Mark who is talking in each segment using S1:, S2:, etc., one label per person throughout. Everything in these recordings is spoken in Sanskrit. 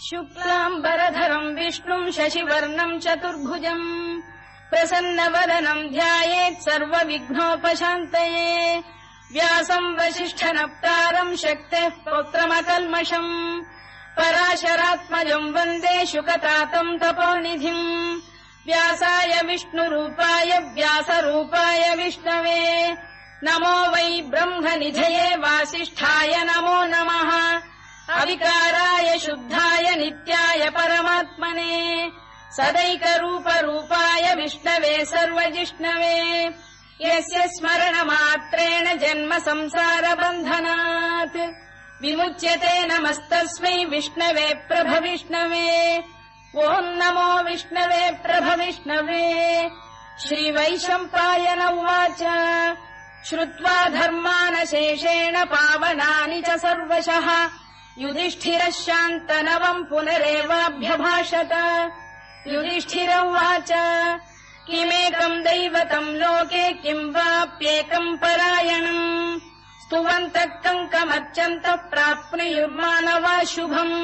S1: शुक्लाम्बरधरम् विष्णुम् शशिवर्णम् चतुर्भुजम् प्रसन्नवदनम् ध्यायेत् सर्वविघ्नोपशान्तये व्यासम् वसिष्ठनप्तारम् शक्तेः पौत्रमकल्मषम् पराशरात्मजम् वन्दे शुकतातम् तपोनिधिम् व्यासाय विष्णुरूपाय व्यासरूपाय विष्णवे नमो वै ब्रह्मनिधये वासिष्ठाय नमो नमः अविकाराय शुद्धाय नित्याय परमात्मने सदैकरूपरूपाय विष्णवे सर्वजिष्णवे यस्य स्मरणमात्रेण जन्म संसारबन्धनात् विमुच्यते नमस्तस्मै विष्णवे प्रभविष्णवे ॐ नमो विष्णवे प्रभविष्णवे श्रीवैशम्पायन उवाच श्रुत्वा धर्मानशेषेण पावनानि च सर्वशः युधिष्ठिरः शान्तनवम् पुनरेवाभ्यभाषत युधिष्ठिर उवाच किमेकम् दैवतम् लोके किम् वाप्येकम् परायणम् स्तुवन्तः कङ्कमर्चन्तः प्राप्नुयुर्मानवा शुभम्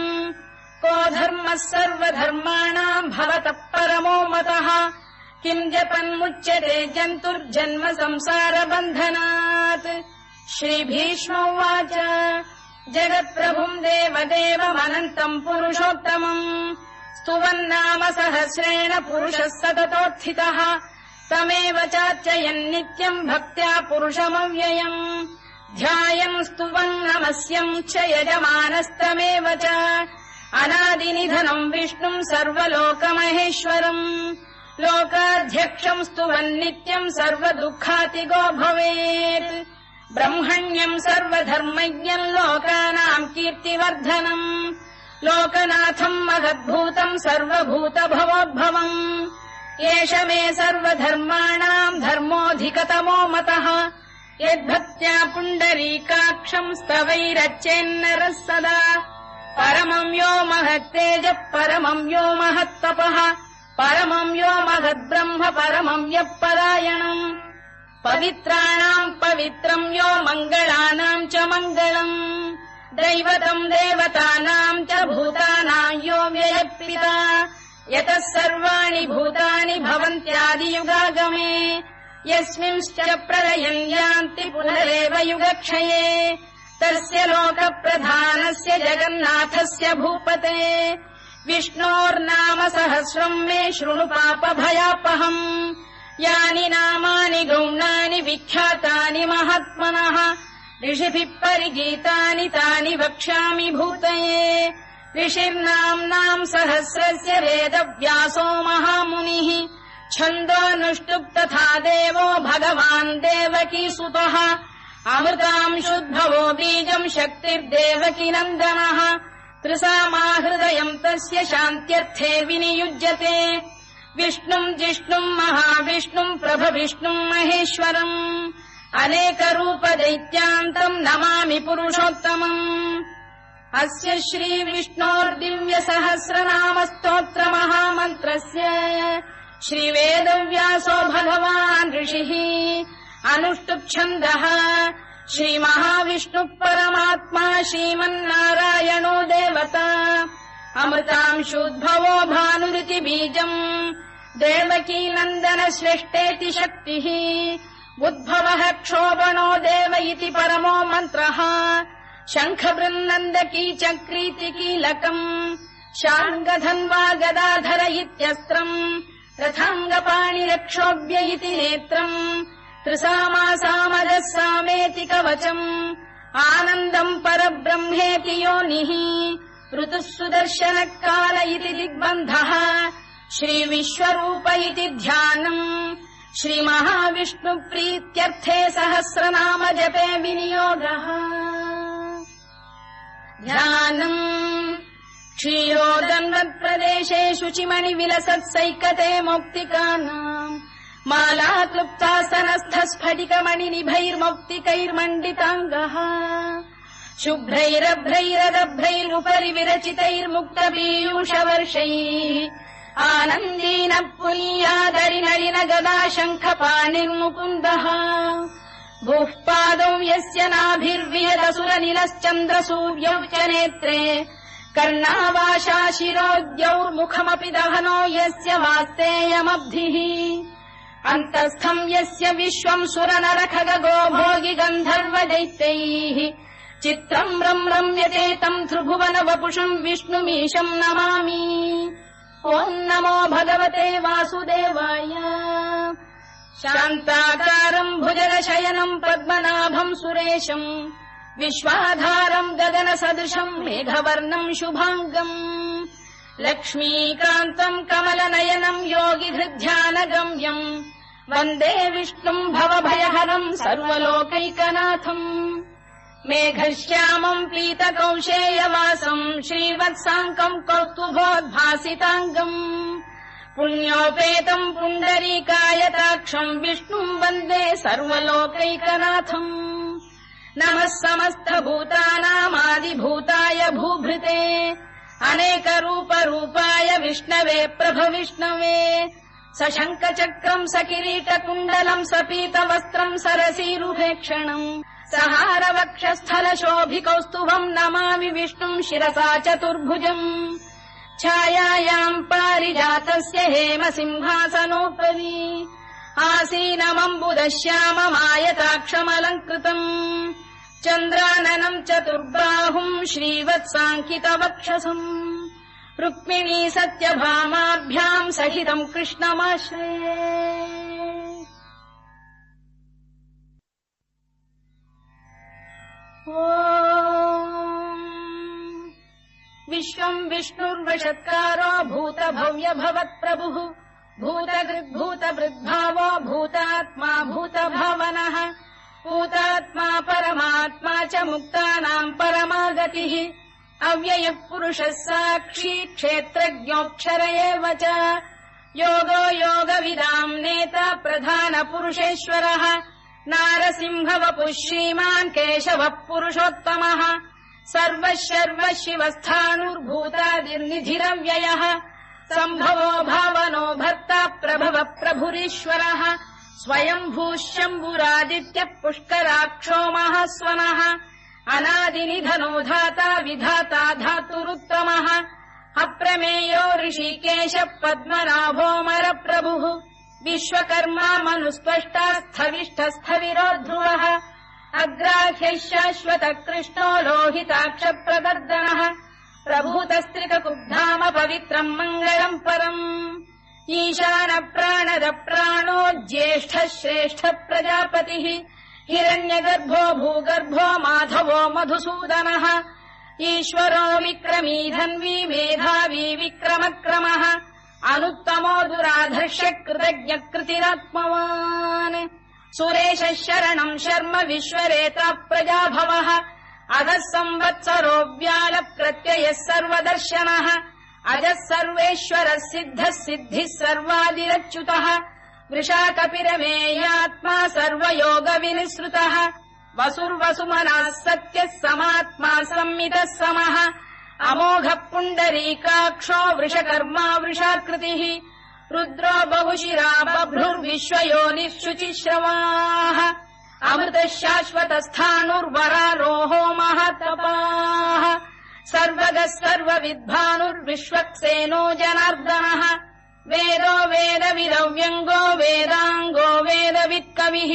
S1: को धर्मः सर्वधर्माणाम् भवतः परमो मतः किम् जपन्मुच्यते जन्तुर्जन्म संसारबन्धनात् श्रीभीष्म उवाच जगत्प्रभुम् देवदेवमनन्तम् पुरुषोत्तमम् स्तुवन्नाम सहस्रेण पुरुषः सततोत्थितः तमेव चार्चयन् नित्यम् भक्त्या पुरुषमव्ययम् ध्यायम् स्तुवन् नमस्यम् च यजमानस्तमेव च अनादिनिधनम् विष्णुम् सर्वलोकमहेश्वरम् लोकाध्यक्षम् स्तुवन् नित्यम् सर्वदुःखातिगो भवेत् ब्रह्मण्यम् सर्वधर्मज्ञम् लोकानाम् कीर्तिवर्धनम् लोकनाथम् महद्भूतम् सर्वभूतभवोद्भवम् एष मे सर्वधर्माणाम् धर्मोऽधिकतमो मतः यद्भक्त्या पुण्डरीकाक्षम् स्तवैरच्चेन्नरः सदा परमम् यो महत्तेजः परमम् यो महत्तपः परमम् यो महद्ब्रह्म परमम् यः परायणम् पवित्राणाम् पवित्रम् यो मङ्गलानाम् च मङ्गलम् दैवतम् देवतानाम् च भूतानाम् यो व्ययपिता यतः सर्वाणि भूतानि भवन्त्यादियुगागमे यस्मिंश्च प्रलयम् यान्ति पुनरेव युगक्षये तस्य लोकप्रधानस्य जगन्नाथस्य भूपते विष्णोर्नाम सहस्रम् मे शृणु पापभयापहम् यानि नामानि गौणानि विख्यातानि महात्मनः ऋषिभिः परिगीतानि तानि वक्ष्यामि भूतये ऋषिर्नाम्नाम् सहस्रस्य वेदव्यासो महामुनिः छन्दोऽनुष्टुप् तथा देवो भगवान् देवकीसुतः अमृतांशुद्भवो बीजम् शक्तिर्देवकी नन्दनः त्रिसामाहृदयम् तस्य शान्त्यर्थे विनियुज्यते विष्णुम् जिष्णुम् महाविष्णुम् प्रभविष्णुम् महेश्वरम् अनेकरूपदैत्यान्तम् नमामि पुरुषोत्तमम् अस्य श्रीविष्णोर्दिव्यसहस्रनामस्तोत्रमहामन्त्रस्य श्रीवेदव्यासो भगवान् ऋषिः अनुष्टुप्छन्दः श्रीमहाविष्णुः परमात्मा श्रीमन्नारायणो देवता अमृतांशुद्भवो भानुरिति बीजम् देवकी नन्दन श्रेष्ठेति शक्तिः उद्भवः क्षोभणो देव इति परमो मन्त्रः शङ्खबृन्नन्दकी चक्रीति कीलकम् शार्ङ्गधन्वा गदाधर इत्यस्त्रम् रथाङ्गपाणिरक्षोभ्य इति नेत्रम् त्रिसामासामजः सामेति कवचम् आनन्दम् परब्रह्मेति योनिः ऋतुः सुदर्शनकाल इति दिग्बन्धः श्रीविश्वरूप इति ध्यानम् श्रीमहाविष्णुप्रीत्यर्थे सहस्रनाम जपे विनियोगः ध्यानम् क्षीरोदन्वत्प्रदेशे शुचिमणिविलसत्सैकते मौक्तिकानाम् माला क्लुप्तासनस्थस्फटिकमणिनिभैर्मौक्तिकैर्मण्डिताङ्गः शुभ्रैरभ्रैरदभ्रैरुपरि विरचितैर्मुक्तपीयूषवर्षैः आनन्दीन पुनीयादरिनलिन गदा शङ्खपाणिर्मुकुन्दः भूः पादौ यस्य नाभिर्विहदसुरनिलश्चन्द्रसूर्यौ च नेत्रे कर्णावाशा शिरोद्यौर्मुखमपि दहनो यस्य वास्तेयमब्धिः अन्तस्थम् यस्य विश्वम् सुरनरखगो भोगि गन्धर्वदैत्यैः चित्रम् रम्यते तम् त्रिभुवन वपुषम् विष्णुमीशम् नमामि। ॐ नमो भगवते वासुदेवाय। शान्ताकारम् भुजगशयनम् पद्मनाभम् सुरेशम् विश्वाधारम् गगनसदृशम् मेघवर्णम् शुभाङ्गम् लक्ष्मीकान्तम् कमलनयनम् योगिहृद्ध्यानगम्यम् वन्दे विष्णुम् भवभयहरम् सर्वलोकैकनाथम् मेघश्यामम् पीतकौशेयवासम् श्रीवत्साङ्कम् कौस्तुभोद्भासिताङ्गम् पुण्योपेतम् पुण्डरीकायताक्षम् विष्णुम् वन्दे सर्वलोकैकनाथम् नमः समस्तभूतानामादिभूताय भूभृते अनेकरूपरूपाय विष्णवे प्रभविष्णवे सशङ्खचक्रम् सकिरीटकुण्डलम् सपीतवस्त्रम् सरसीरुहेक्षणम् सहारवक्षस्थलशोभिकौस्तुभम् नमामि विष्णुम् शिरसा चतुर्भुजम् छायायाम् पारिजातस्य हेमसिंहासनोपरि आसीनमम्बुदश्याममायताक्षमलङ्कृतम् चन्द्राननम् चतुर्बाहुम् श्रीवत्साङ्कितवक्षसम् रुक्मिणी सत्यभामाभ्याम् सहितम् कृष्णमाश्रये। विश्वम् विष्णुर्वषत्कारो भूतभव्य भवत्प्रभुः भूतकृद्भूतवृद्भावो भूतात्मा भूतभावनः भूतात्मा परमात्मा च मुक्तानाम् परमागतिः अव्ययः पुरुषः साक्षी क्षेत्रज्ञोऽक्षर एव च योगो योगविदाम् नेता प्रधानपुरुषेश्वरः नारसिंहवपुः श्रीमान् केशवः पुरुषोत्तमः सर्वः शर्वः शिवस्थाणुर्भूतादिर्निधिरव्ययः सम्भवो भावनो भर्ता प्रभवः प्रभुरीश्वरः स्वयम्भूः शम्भुरादित्यः पुष्कराक्षो महास्वनः अनादिनिधनो धाता विधाता धातुरुत्तमः अप्रमेयो ऋषिकेशः पद्मनाभोऽमरप्रभुः विश्वकर्मा मनुस्पष्टा स्थविष्ठस्थविरो ध्रुवः अग्राह्यः शाश्वतः कृष्णो लोहिताक्षप्रदर्दनः प्रभूतस्त्रिककुब्धाम पवित्रम् मङ्गलम् परम् ईशानप्राणदप्राणो ज्येष्ठः श्रेष्ठः प्रजापतिः हिरण्यगर्भो भूगर्भो माधवो मधुसूदनः ईश्वरो विक्रमी धन्वी मेधावी विक्रमक्रमः अनुत्तमो दुराधर्ष्य कृतज्ञकृतिरात्मवान् सुरेशः शरणम् शर्म विश्वरेता प्रजाभवः अधः संवत्सरो व्यालप्रत्ययः सर्वदर्शनः अजः सर्वेश्वरः सिद्धः सिद्धिः सर्वादिरच्युतः वृषाकपिरमेयात्मा सर्वयोगविनिसृतः वसुर्वसुमनः सत्यः समात्मा संमितः समः अमोघः पुण्डरीकाक्षो वृषकर्मा वृषाकृतिः रुद्रो बहुशिरा बभ्रुर्विश्वयोनिः शुचिश्रवाः अमृतः शाश्वतस्थाणुर्वरारोहो महातपाः सर्वगः सर्वविद्भानुर्विश्वक्सेनो जनार्दनः वेदो वेदविदव्यङ्गो वेदाङ्गो वेदवित्कविः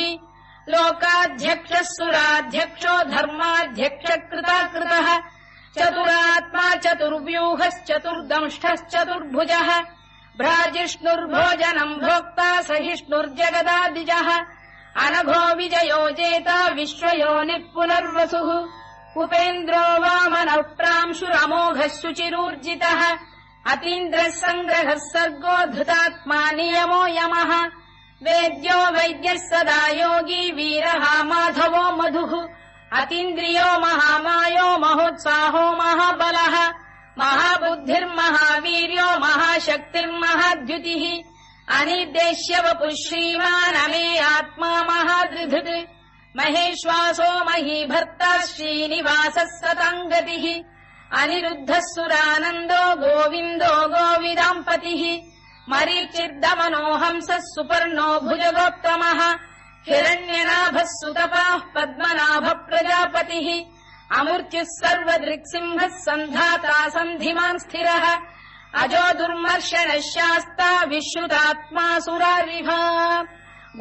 S1: लोकाध्यक्षः सुराध्यक्षो धर्माध्यक्षकृताकृतः चतुरात्मा चतुर्व्यूहश्चतुर्दंष्टश्चतुर्भुजः भ्राजिष्णुर्भोजनम् भोक्ता सहिष्णुर्जगदादिजः अनघो विजयो जेता विश्वयोनिः पुनर्वसुः उपेन्द्रो वामनः प्रांशुरमोघः शुचिरूर्जितः अतीन्द्रः सङ्ग्रहः सर्गो धृतात्मा नियमो यमः वेद्यो वैद्यः सदा योगी वीरः माधवो मधुः अतीन्द्रियो महामायो महोत्साहो महाबलः महाबुद्धिर्महावीर्यो महाशक्तिर्महाद्युतिः अनिर्देश्य वपुः श्रीमान् अमे आत्मा महादृधृत् महेश्वासो महीभर्ता श्रीनिवासः सताङ्गतिः अनिरुद्धः सुरानन्दो गोविन्दो गोविदाम्पतिः मरीचिर्दमनो हंसः सुपर्णो भुजगोत्तमः हिरण्यनाभः सुतपाः पद्मनाभः प्रजापतिः अमृत्युः सर्वदृक्सिंहः सन्धाता सन्धिमान् स्थिरः अजो दुर्मर्षणः शास्ता विश्रुतात्मा सुरारिः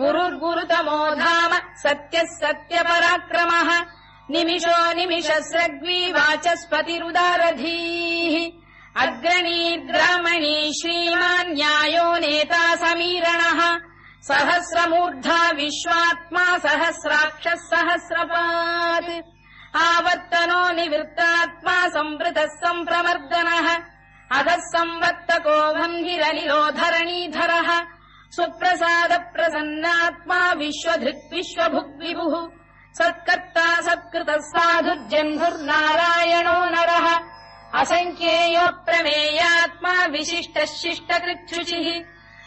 S1: गुरुर्गुरुतमो धाम सत्यः सत्यपराक्रमः निमिषो निमिषस्रग्वी वाचस्पतिरुदारधीः अग्रणीर्ग्रामणी श्रीमान् न्यायो नेता समीरणः सहस्रमूर्धा विश्वात्मा सहस्राक्षः सहस्रपात् आवर्तनो निवृत्तात्मा संवृतः सम्प्रमर्दनः अधः संवर्तको भङ्गिरनिलो धरणीधरः सुप्रसाद प्रसन्नात्मा विश्वधृक् विश्वभुग्विभुः सत्कर्ता सत्कृतः साधुर्जह्नुर्नारायणो नरः असङ्ख्येयो प्रमेयात्मा विशिष्टः शिष्टकृच्छुचिः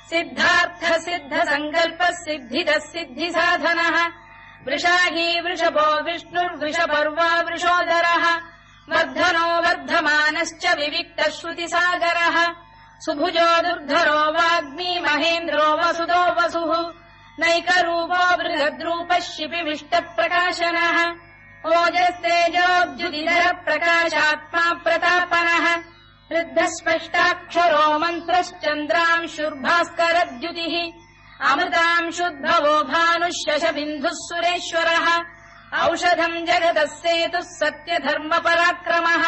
S1: सिद्धार्थ सिद्ध सङ्कल्पः सिद्धिदः सिद्धिसाधनः वृषाही वृषभो विष्णुर्वृषपर्वा वृषोदरः वर्धनो वर्धमानश्च विविक्तः श्रुतिसागरः सुभुजो दुर्धरो वाग्मी महेन्द्रो वसुदो वसुः नैकरूपो बृहद्रूपः शिपिविष्टप्रकाशनः ओजस्तेजोऽब्जुदिधरः प्रकाशात्मा प्रतापनः ऋद्धस्पष्टाक्षरो मन्त्रश्चन्द्रांशुर्भास्करद्युतिः अमृतांशुद्भवो भानुः शशबिन्दुः सुरेश्वरः औषधम् जगतः सेतुः सत्यधर्मपराक्रमः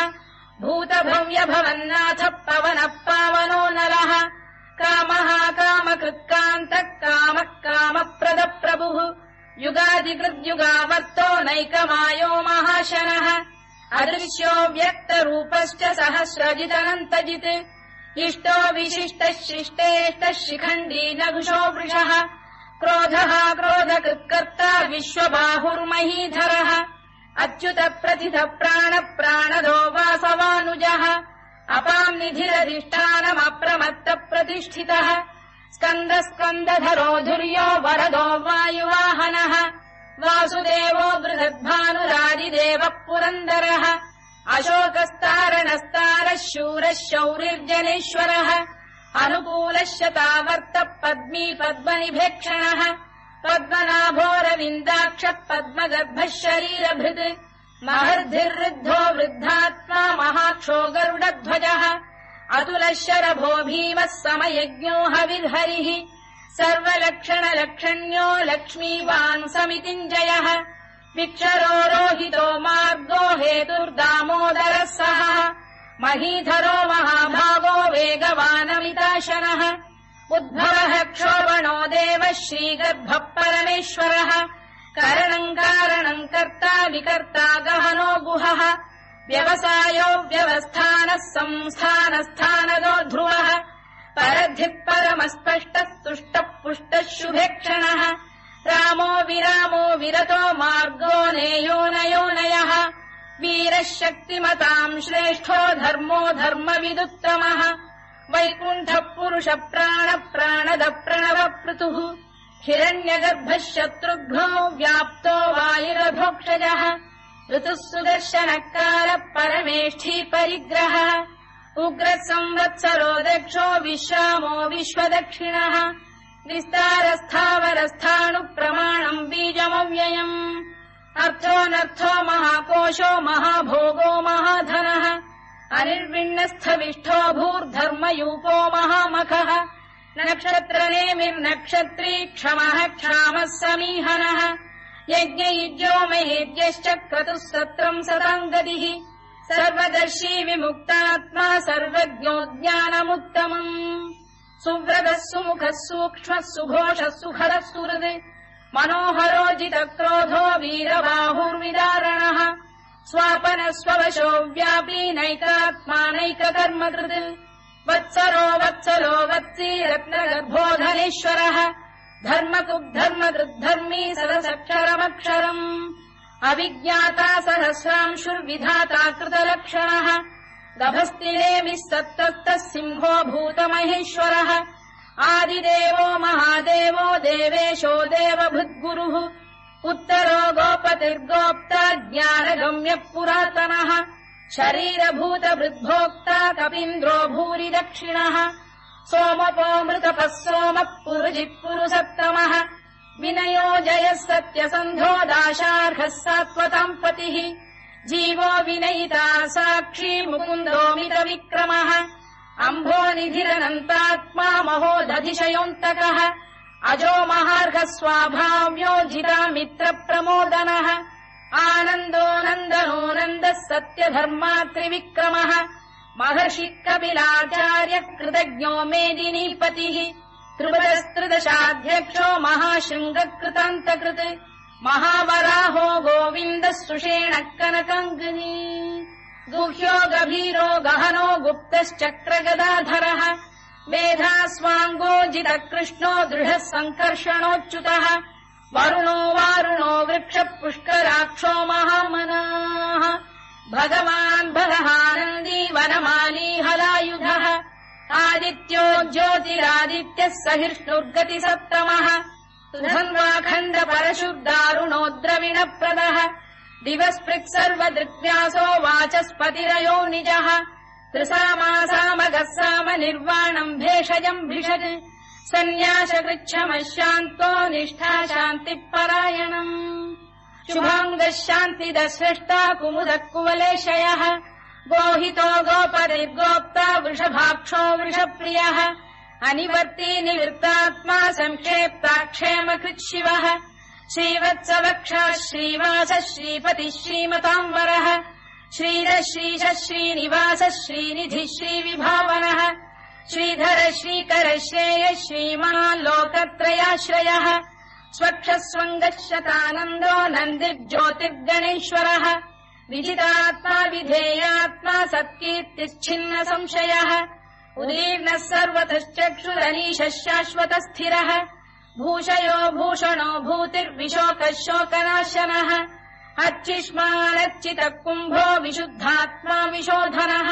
S1: भूतभव्यभवन्नाथ पवनः पावनो नरः कामः कामकृत्कान्तः कामः कामप्रदप्रभुः युगादिकृद्युगावर्तो नैकमायो महाशनः अदृश्यो व्यक्तरूपश्च सहस्रजिदनन्तजित् इष्टो विशिष्टः शिष्टेष्टः शिखण्डी नघुषो वृषः क्रोधः क्रोधकृत्कर्ता विश्वबाहुर्महीधरः अच्युत प्रथित प्राण प्राणदो वासवानुजः अपाम् निधिरधिष्ठानमप्रमत्त प्रतिष्ठितः स्कन्द स्कन्दधरो धुर्यो वरदो वायुवाहनः वासुदेवो बृहद्भानुरादिदेवः पुरन्दरः अशोकस्तारणस्तारः शूरः शौरिर्जनेश्वरः अनुकूलः शतावर्तः पद्मी पद्मनिभेक्षणः पद्मनाभोरविन्दाक्षः पद्मगर्भः शरीरभृत् महर्धिर्वृद्धो वृद्धात्मा महाक्षो गरुडध्वजः अतुलः शरभो भीमः समयज्ञो हविर्हरिः सर्वलक्षणलक्षण्यो लक्ष्मीवान् समितिञ्जयः विक्षरो रोहितो मार्गो हेतुर्दामोदरः सः महीधरो महाभागो वेगवानमिताशनः उद्भवः क्षोभणो देवः श्रीगर्भः परमेश्वरः करणम् कारणम् कर्ता विकर्ता गहनो गुहः व्यवसायो व्यवस्थानः संस्थानस्थानदो ध्रुवः परद्धिः परमस्पष्टः तुष्टः पुष्टः शुभेक्षणः रामो विरामो विरतो मार्गो नेयोनयोनयः वीरः शक्तिमताम् श्रेष्ठो धर्मो धर्मविदुत्तमः वैकुण्ठः पुरुष प्राण प्राणद प्रणव पृतुः हिरण्यगर्भः शत्रुघ्नो व्याप्तो वायुरभोक्षजः ऋतुः सुदर्शनकार परमेष्ठी परिग्रहः उग्रः संवत्सरो दक्षो विश्रामो विश्वदक्षिणः विस्तारस्थावरस्थाणुप्रमाणम् बीजमव्ययम् अर्थोऽनर्थो महाकोशो महाभोगो महाधनः अनिर्विण्णस्थविष्ठो भूर्धर्मयूपो महामखः नक्षत्रनेमिर्नक्षत्री क्षमः क्षामः समीहनः यज्ञयुज्यो महेद्यश्च क्रतुः सत्रम् सताम् गतिः सर्वदर्शी विमुक्तात्मा सर्वज्ञो ज्ञानमुत्तमम् सुव्रतः सुमुखः सूक्ष्मः सुघोषः सुखरः सुहृद् मनोहरोजितक्रोधो वीरबाहुर्विदारणः स्वापनः स्ववशो व्यापी नैकात्मानैककर्मकृत् वत्सरो वत्सलो वत्सी रत्नगर्भोधनेश्वरः धर्मकृद्धर्मकृद्धर्मी सरसक्षरमक्षरम् अविज्ञाता सहस्रांशुर्विधाता कृतलक्षणः गभस्तिनेमिः सत्तस्तः सिंहो भूतमहेश्वरः आदिदेवो महादेवो देवेशो देवभृद्गुरुः उत्तरो गोपतिर्गोप्ता ज्ञानगम्यः पुरातनः शरीरभूतभृद्भोक्ता कपीन्द्रो भूरि दक्षिणः सोमपोऽमृतपः सोमः पुरुजिः पुरुसत्तमः विनयो जयः सत्यसन्धो दाशार्हः सात्वताम् पतिः जीवो विनयिता साक्षी मुकुन्दोमित विक्रमः अम्भो निधिरनन्तात्मा महोदधिशयोऽन्तकः अजो महार्घः स्वाभाव्यो जिता मित्र प्रमोदनः आनन्दो नन्दनो नन्दः सत्यधर्मा त्रिविक्रमः महर्षि कपिलाचार्य कृतज्ञो मेदिनीपतिः त्रिपुरस्त्रिदशाध्यक्षो महाशृङ्गकृतान्तकृत् महावराहो गोविन्दः सुषेणः कनकाङ्गिनी गुह्यो गभीरो गहनो गुप्तश्चक्रगदाधरः मेधास्वाङ्गो जितः कृष्णो दृढः सङ्कर्षणोच्युतः वरुणो वारुणो वृक्षः पुष्कराक्षो महामनाः भगवान् भगहानन्दी वनमाली हलायुधः आदित्यो ज्योतिरादित्यः सहिष्णुर्गतिसप्तमः सुधन्वाखण्ड परशुर्दारुणो द्रविणप्रदः दिवस्पृक् सर्वदृग्व्यासो वाचस्पतिरयो निजः त्रिसामासामगः साम निर्वाणम् भेषजम् भिषज सन्न्यासकृच्छमः शान्तो निष्ठा शान्तिपरायणम् शुभाङ्गः शान्तिदः स्रष्टा कुमुदः कुवलेशयः गोहितो गोपतिर्गोप्ता वृषभाक्षो वृषप्रियः अनिवर्ती निवृत्तात्मा संक्षेप्ताक्षेमकृत् शिवः श्रीवत्सवक्षः श्रीवासः श्रीपतिः श्रीमताम्बरः श्रीधः श्रीशः श्रीनिवासः श्रीनिधिः श्रीविभावनः श्रीधर श्रीकर श्रेयः श्रीमान् लोकत्रयाश्रयः स्वक्षस्वङ्गः शतानन्दो नन्दिर्ज्योतिर्गणेश्वरः विजितात्मा विधेयात्मा सत्कीर्तिश्छिन्न संशयः उदीर्णः सर्वतश्चक्षुरनीशः शाश्वतस्थिरः भूषयो भूषणो भूतिर्विशोकः शोकनाशनः अर्चिष्मानर्चितः कुम्भो विशुद्धात्मा विशोधनः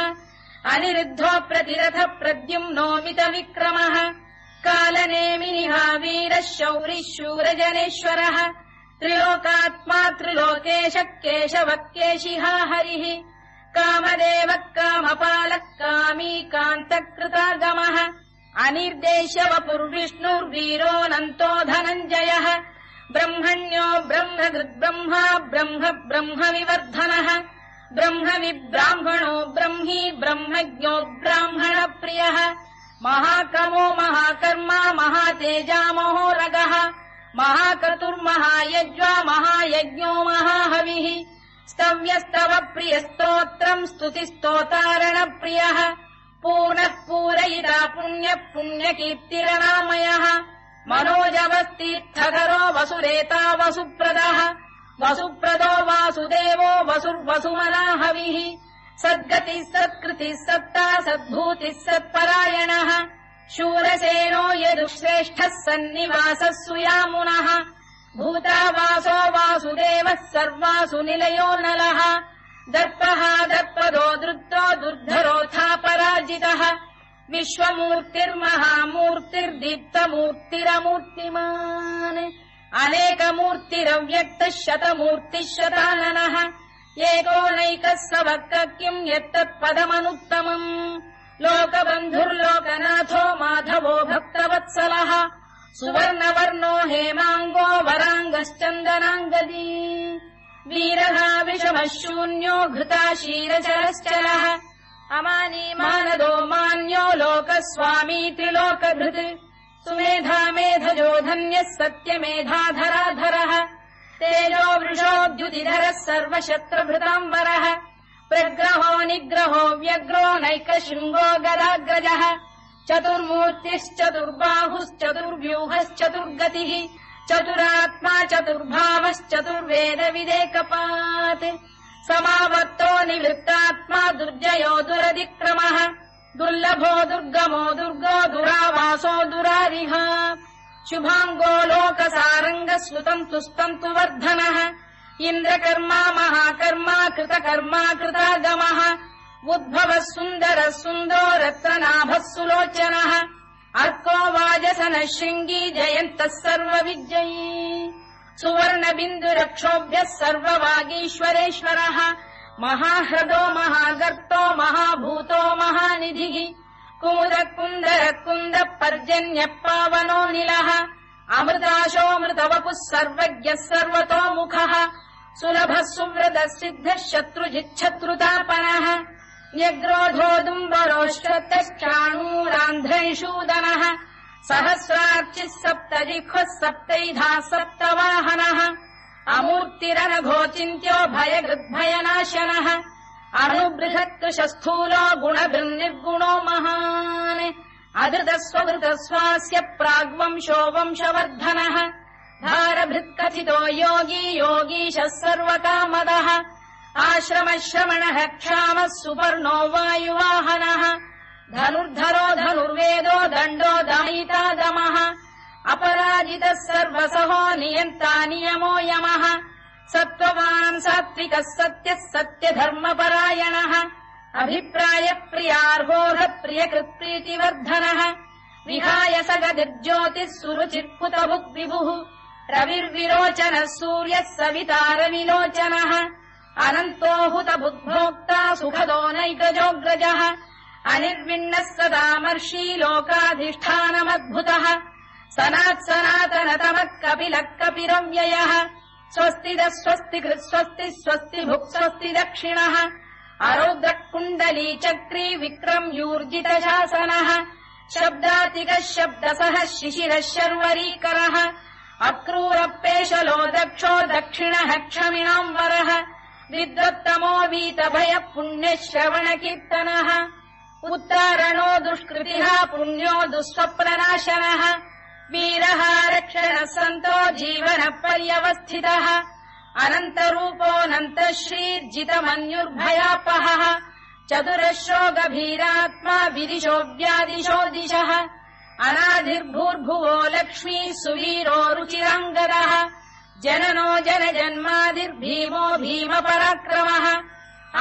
S1: अनिरुद्धो प्रतिरथ प्रद्युम्नोमित विक्रमः कालनेमिनिहा वीरः शौरिः शूरजनेश्वरः त्रिलोकात्मा त्रिलोकेशः केशवः केशिहा हरिः कामदेवः कामपालः कामी कान्तकृतागमः अनिर्देश्य वपुर्विष्णुर्वीरोऽनन्तो धनञ्जयः ब्रह्मण्यो ब्रह्मकृद्ब्रह्मा ब्रह्म ब्रह्मविवर्धनः ब्रह्मविब्राह्मणो ब्रह्मी ब्रह्मज्ञो ब्राह्मणप्रियः महाकमो महाकर्मा महातेजा महोरगः महाक्रतुर्महायज्वा महायज्ञो महाहविः स्तव्यस्तव प्रियस्तोत्रम् स्तुतिस्तोतारणप्रियः पूर्णः पूरयिता पुण्यः पुण्यकीर्तिरनामयः मनोजवस्तीर्थकरो वसुरेता वसुप्रदः वसुप्रदो वासुदेवो वसुर्वसुमनाहविः सद्गतिः सत्कृतिः सत्ता सद्भूतिः सत्परायणः शूरसेनो यदुश्रेष्ठः सन्निवासः सुयामुनः भूतावासो वासुदेवः सर्वासु निलयो नलः दर्पः दर्पदो दृप्तो दुर्धरोऽथा पराजितः विश्वमूर्तिर्महामूर्तिर्दीप्तमूर्तिरमूर्तिमान् अनेकमूर्तिरव्यक्तः शतमूर्तिः शताननः एकोनैकः सवक्कः किम् यत्तत्पदमनुत्तमम् लोकबन्धुर्लोकनाथो माधवो भक्तवत्सलः सुवर्णवर्णो हेमाङ्गो वराङ्गश्चन्दनाङ्गदी वीरः विषमः शून्यो घृता शीरचरश्चरः अमानी मानदो मान्यो लोकस्वामी त्रिलोकधृत् सुमेधा मेधजो धन्यः सत्यमेधाधराधरः तेजो वृषोद्युतिधरः सर्वशत्रुभृताम्बरः प्रग्रहो निग्रहो व्यग्रो नैकशृङ्गो गदाग्रजः चतुर्मूर्तिश्चतुर्बाहुश्चतुर्व्यूहश्चतुर्गतिः चतुरात्मा चतुर्भावश्चतुर्वेदविदेकपात् समावर्तो निवृत्तात्मा दुर्जयो दुरतिक्रमः दुर्लभो दुर्गमो दुर्गो दुरावासो दुरारिः शुभाङ्गो लोकसारङ्गः स्लुतम् तुस्तन्तु वर्धनः इन्द्रकर्मा महाकर्मा कृतकर्मा कृतागमः उद्भवः सुन्दरः सुन्दरो रत्ननाभः सुलोचनः अर्को वाजसनः शृङ्गी जयन्तः सर्वविजयी सुवर्णबिन्दुरक्षोभ्यः सर्ववागीश्वरेश्वरः महाह्रदो महागर्तो महाभूतो महानिधिः कुमुदः कुन्दरः कुन्दः पर्जन्यः पावनो निलः अमृताशोऽमृतवपुः सर्वज्ञः सर्वतोमुखः सुलभः सुव्रतः सिद्धः शत्रुजिच्छत्रुतापनः न्यग्रोधोदुम्बरोश्चतश्चाणूरान्ध्रैषूदनः सहस्रार्चिः सप्तजिह्वः सप्तैधाः सप्तवाहनः अमूर्तिरनघोचिन्त्यो भयगृद्भयनाशनः अणुबृहत्कृशस्थूलो गुणभृन्निर्गुणो महान् अधृतस्वधृतस्वास्य प्राग्वंशो वंशवर्धनः धारभृत्कथितो योगी योगीशः सर्वकामदः आश्रमश्रमणः क्षामः सुपर्णो वायुवाहनः धनुर्धरो धनुर्वेदो दण्डो दमयिता दमः अपराजितः सर्वसहो नियन्ता नियमो यमः सत्त्ववान् सात्विकः सत्यः सत्यधर्मपरायणः अभिप्रायप्रियार्होरः प्रियकृत्प्रीतिवर्धनः विहाय सगतिर्ज्योतिः सुरुचित्पुतभुग्विभुः रविर्विरोचनः सूर्यः सवितारविलोचनः अनन्तो हुतभुग्भोक्ता सुखदो नैकजोऽग्रजः अनिर्विण्णः सदामर्षी लोकाधिष्ठानमद्भुतः सनात्सनातनतमः कपिलः कपिरव्ययः स्वस्तिदः स्वस्तिकृत् स्वस्ति स्वस्तिभुक् स्वस्ति दक्षिणः अरौद्रः कुण्डली चक्री विक्रम्यूर्जितशासनः शब्दातिकः शब्दसः शिशिरः शर्वरीकरः अक्रूरपेशलो दक्षो दक्षिणः क्षमिणाम्बरः विद्वत्तमो वीतभयः पुण्यः श्रवणकीर्तनः उत्तारणो दुष्कृतिः पुण्यो दुःस्वप्ननाशनः वीरः रक्षणः सन्तो जीवनः पर्यवस्थितः अनन्तरूपोऽनन्तः श्रीर्जितमन्युर्भयापहः चतुरश्रो गभीरात्मा विदिशो व्यादिशो दिशः अनाधिर्भूर्भुवो लक्ष्मी सुवीरो रुचिराङ्गदः जननो जनजन्मादिर्भीमो भीमपराक्रमः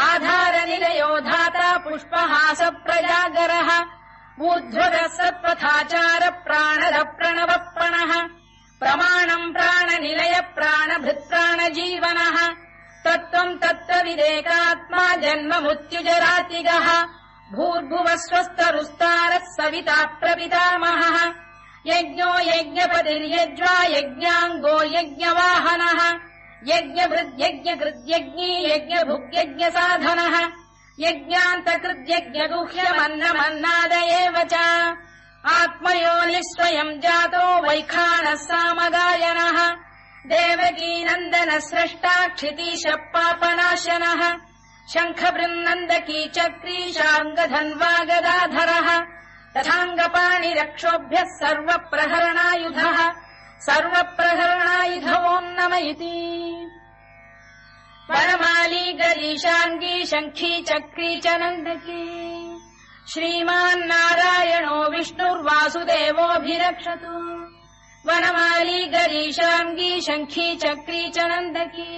S1: आधारनिलयो धाता पुष्पहास प्रजागरः ऊर्ध्वगः सत्पथाचार प्राणद प्रणवप्रणः प्रमाणम् प्राणनिलय प्राणभृत्प्राणजीवनः तत्त्वम् तत्त्वविदेकात्मा जन्ममृत्युजरातिगः भूर्भुवः स्वस्तरुस्तारः सविता प्रपितामहः यज्ञो यज्ञपतिर्यज्वा यज्ञाङ्गो यज्ञवाहनः यज्ञभृद्यज्ञकृद्यज्ञी यज्ञभुग्यज्ञसाधनः यज्ञान्तकृद्यज्ञगुह्यमन्नमन्नाद एव च आत्मयोनिः स्वयम् जातो वैखानः सामगायनः देवकीनन्दनः स्रष्टा क्षितीशः पापनाशनः शङ्खबृन्नन्दकी चक्री शार्ङ्गधन्वा गदाधरः तथाङ्गपाणिरक्षोभ्यः सर्वप्रहरणायुधः सर्वप्रहरणायुधवो नम इति वनमाली गरीशाङ्गी शङ्खी चक्री च नन्दकी श्रीमान्नारायणो विष्णुर्वासुदेवोऽभिरक्षतु वनमाली गरीशाङ्गी शङ्खी चक्री च नन्दकी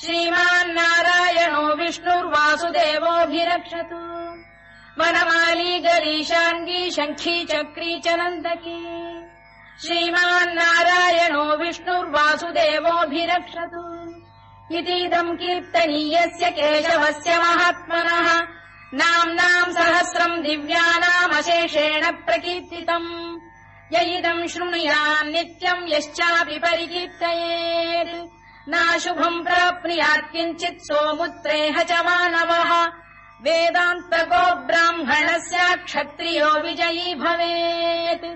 S1: श्रीमान्नारायणो विष्णुर्वासुदेवोऽभिरक्षतु वनमाली गरीशाङ्गी शङ्खी चक्री च नन्दकी श्रीमान्नारायणो विष्णुर्वासुदेवोऽभिरक्षतु इतीदम् कीर्तनीयस्य केशवस्य महात्मनः नाम्नाम् सहस्रम् दिव्यानामशेषेण प्रकीर्तितम् य इदम् शृणुयान् नित्यम् यश्चापि परिकीर्तयेत् नाशुभम् प्राप्नुयात् किञ्चित् सोमुत्रेह च मानवः वेदान्तको ब्राह्मणस्य क्षत्रियो विजयी भवेत्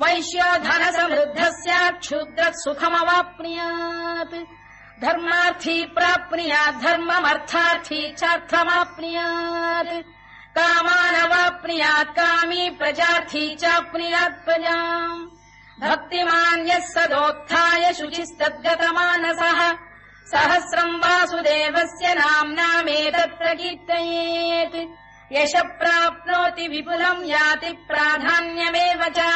S1: वैश्यो धनसमृद्धस्य क्षुद्रः सुखमवाप्नुयात् धर्मार्थी प्राप्नुयात् धर्ममर्थार्थी चार्थमाप्नुयात् कामानवाप्नुयात् कामी प्रजार्थी चाप्नुयात् प्रजाम् भक्तिमान् यः सदोत्थाय शुचिस्तद्गतमानसः सहस्रम् वासुदेवस्य नाम्नामेतत्र कीर्तयेत् यशः प्राप्नोति विपुलम् याति प्राधान्यमेव च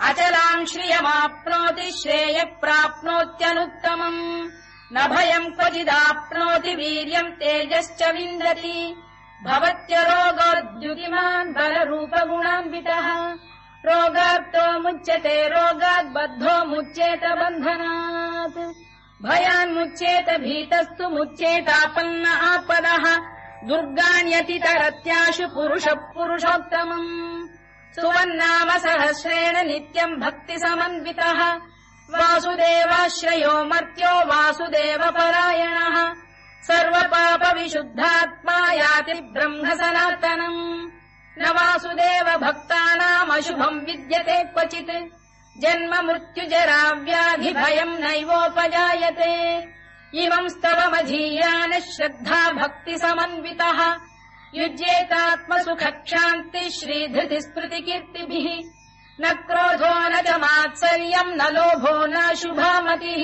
S1: अचलाम् श्रियमाप्नोति श्रेयः प्राप्नोत्यनुत्तमम् न भयम् क्वचिदाप्नोति वीर्यम् तेजश्च विन्दति भवत्यरोगोद्युतिमान् बलरूपगुणान्वितः रोगार्तो मुच्यते रोगात् बद्धो मुच्येत बन्धनात् भयान्मुच्येत भीतस्तु मुच्येतापन्न आपदः दुर्गाण्यतितरत्याशु पुरुषः पुरुषोत्तमम् सुवन्नाम सहस्रेण नित्यम् भक्तिसमन्वितः वासुदेवाश्रयो मर्त्यो वासुदेवपरायणः सर्वपापविशुद्धात्मा याति ब्रह्म सनातनम् न वासुदेव भक्तानामशुभम् विद्यते क्वचित् जन्म मृत्युजरा व्याधि भयम् नैवोपजायते इमम् स्तवमधीयानः श्रद्धा भक्ति समन्वितः युज्येतात्मसुखक्षान्ति श्रीधृति स्मृतिकीर्तिभिः न क्रोधो न च मात्सर्यम् न लोभो न शुभामतिः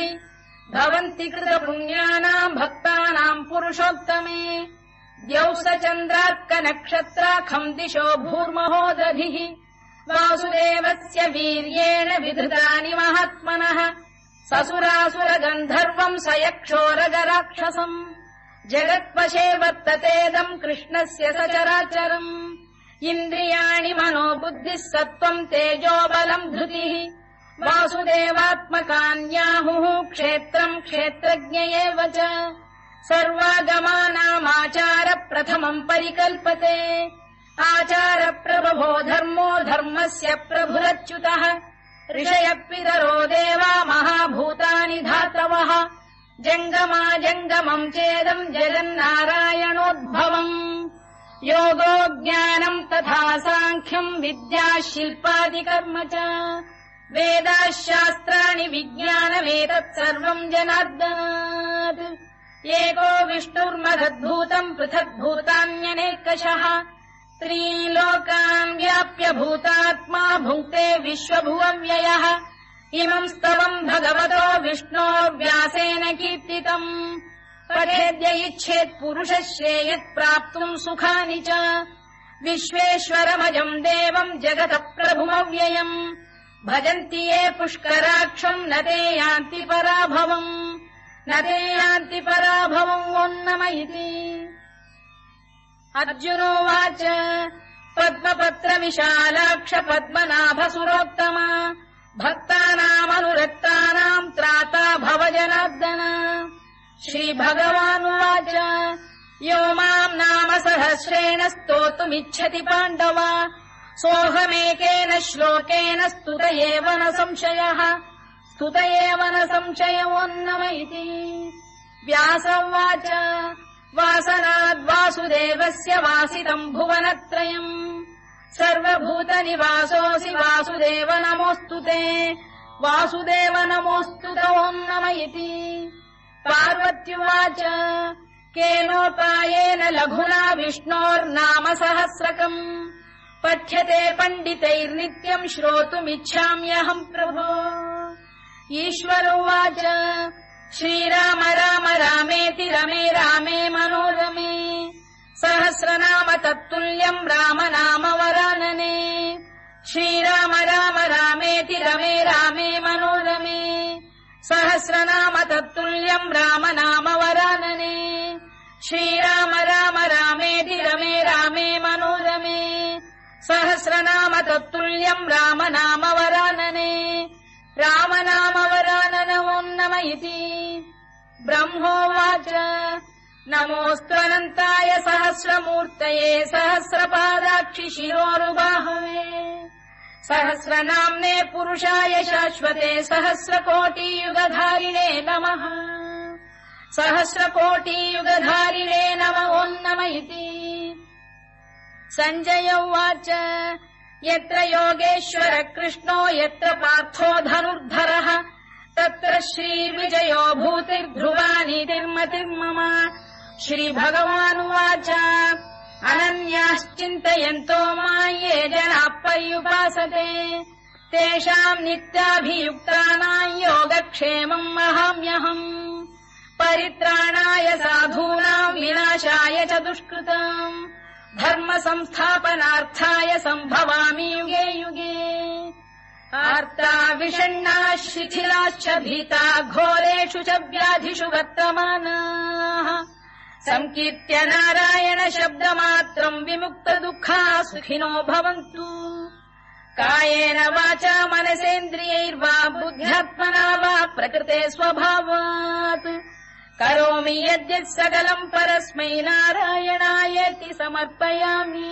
S1: भवन्ति कृतपुण्यानाम् भक्तानाम् पुरुषोत्तमे द्यौः स चन्द्रार्कनक्षत्राखम् दिशो भूर्महो दधिः वासुदेवस्य वीर्येण विधृतानि महात्मनः ससुरासुरगन्धर्वम् स यक्षोरगराक्षसम् जगत्वशे वर्ततेदम् कृष्णस्य सचराचरम् इन्द्रियाणि मनो बुद्धिः सत्त्वम् तेजो बलम् धृतिः वासुदेवात्मकान्याहुः क्षेत्रम् क्षेत्रज्ञ एव च सर्वागमानामाचार प्रथमम् परिकल्पते आचार प्रभवो धर्मो धर्मस्य प्रभुरच्युतः ऋषयः पितरो देवा महाभूतानि धातवः जङ्गमाजङ्गमम् चेदम् जगन्नारायणोद्भवम् योगो ज्ञानम् तथा साङ्ख्यम् विद्या शिल्पादिकर्म च वेदाः शास्त्राणि विज्ञानमेतत् सर्वम् जनार्दनात् एको विष्णुर्महद्भूतम् पृथग्भूतान्यनेकशः त्रीन् लोकान् व्याप्य भूतात्मा भुङ्क्ते विश्वभुवव्ययः इमम् स्तवम् भगवतो विष्णोर्व्यासेन कीर्तितम् पठेद्य इच्छेत् पुरुषः श्रेयत् प्राप्तुम् सुखानि च विश्वेश्वरमजम् देवम् जगतः प्रभुमव्ययम् भजन्ति ये पुष्कराक्षम् न ते यान्ति पराभवम् ओन्नम इति अर्जुनोवाच पद्मपत्र विशालाक्ष पद्मनाभसुरोत्तम भक्तानामनुरक्तानाम् त्राता भव जनार्दन श्रीभगवानुवाच यो माम् नाम सहस्रेण स्तोतुमिच्छति पाण्डव सोऽहमेकेन श्लोकेन स्तुत एव न संशयोन्नम इति व्यासोवाच वासनाद्वासुदेवस्य वासितम् भुवनत्रयम् सर्वभूतनिवासोऽसि वासुदेव नमोऽस्तु ते ओन्नम इति पार्वत्युवाच केनोपायेन लघुना विष्णोर्नाम सहस्रकम् पठ्यते पण्डितैर्नित्यम् श्रोतुमिच्छाम्यहम् प्रभो ईश्वरोवाच श्रीराम राम रामेति रमे रामे मनोरमे सहस्रनाम तत्तुल्यम् राम नाम वरानने श्रीराम राम रामेति रमे रामे मनोरमे सहस्रनाम तत्तुल्यम् राम नाम वरानने श्रीराम राम रामेति रमे रामे मनोरमे सहस्रनाम तत्तुल्यम् राम नाम वरानने राम नाम वराननमोन्नम इति ब्रह्मोवाच नमोऽस्त्वनन्ताय सहस्रमूर्तये सहस्रपादाक्षि शिरोरुबाहवे सहस्रनाम्ने पुरुषाय शाश्वते सहस्रकोटियुगधारिणे नमः सहस्रकोटियुगधारिणे ओन्नम इति सञ्जय उवाच यत्र योगेश्वर कृष्णो यत्र पार्थो धनुर्धरः तत्र श्रीविजयो भूतिर्ध्रुवानीतिर्मतिर्मम श्रीभगवानुवाच अनन्याश्चिन्तयन्तो मां ये जनाः पर्युपासते तेषाम् नित्याभियुक्तानाम् योगक्षेमम् वहाम्यहम् परित्राणाय साधूनाम् विनाशाय च दुष्कृताम् धर्म संस्थापनार्थाय सम्भवामि युगे युगे आर्ता विषण्णाः शिथिलाश्च भीता घोरेषु च व्याधिषु वर्तमानाः संकीर्त्य नारायण शब्दमात्रम् विमुक्तदुःखाः सुखिनो भवन्तु कायेन वाचा मनसेन्द्रियैर्वा बुद्ध्यात्मना वा प्रकृते स्वभावात् करोमि यद्यत् सकलम् परस्मै नारायणायेति समर्पयामि।